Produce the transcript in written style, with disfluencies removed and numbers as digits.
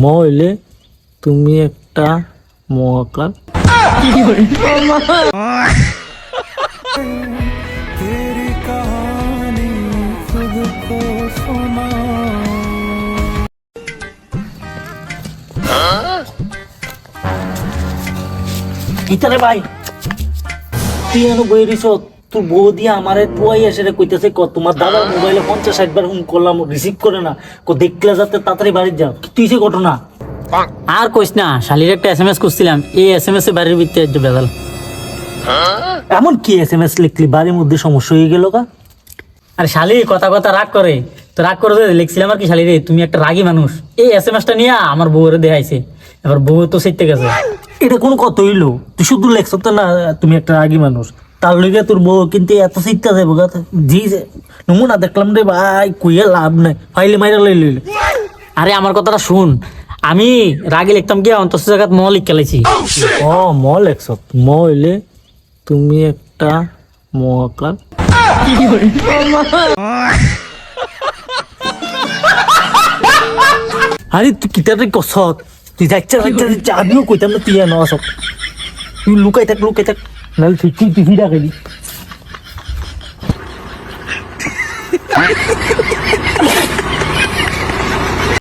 হইলে তুমি একটা মহাকাল। কিতারে ভাই তুই এনে বই রিস তোর বউ দিয়ে আমারে তুই এসে কইতেছে তোমার দাদার মোবাইলে 50-60 বার ফোন করলাম রিসিভ করে না দেখলে যাতে তাড়াতাড়ি বাড়ি যাও। তুই সে ঘটনা আর কইস না, শালির একটা SMS করছিলাম, এই SMS এ বাড়ির ভিতরে বেদাল। এমন কি SMS লিখলি বাড়ির মধ্যে সমস্যা হয়ে গেল কা? আর শালি কথা কথা রাগ করে, তো রাগ করে লিখছিলাম আর কি, শালি রে তুমি একটা রাগী মানুষ, এই SMS-টা নিয়ে আমার বউরে দেখাইছে, এবার বউ তো সেটতে গেছে। এটা কোনো কথা হইলো? তুই শুধু লেখছ তো না তুমি একটা রাগী মানুষ, তার লইগে তোর বউ কিন্তু এত চিন্তা যাবো গা। জি নমুনা দেখলাম রে ভাই, কুইয়া লাভ নাই, ফাইলে মাইরা লইলে। আরে আমার কথাটা শুন, আমি রাগে লিখতাম কি অন্তঃ জায়গাত ম লিখ খেলেছি। ও ম লেখছ, ম হইলে তুমি একটা মহাকাল। আরে তুই কিতারে কস, তুই যাচ্ছা আমিও কইতাম না তুই এনে আসক, তুই লুকাই থাক নাহলে তুই কি ভিড়া গেলি।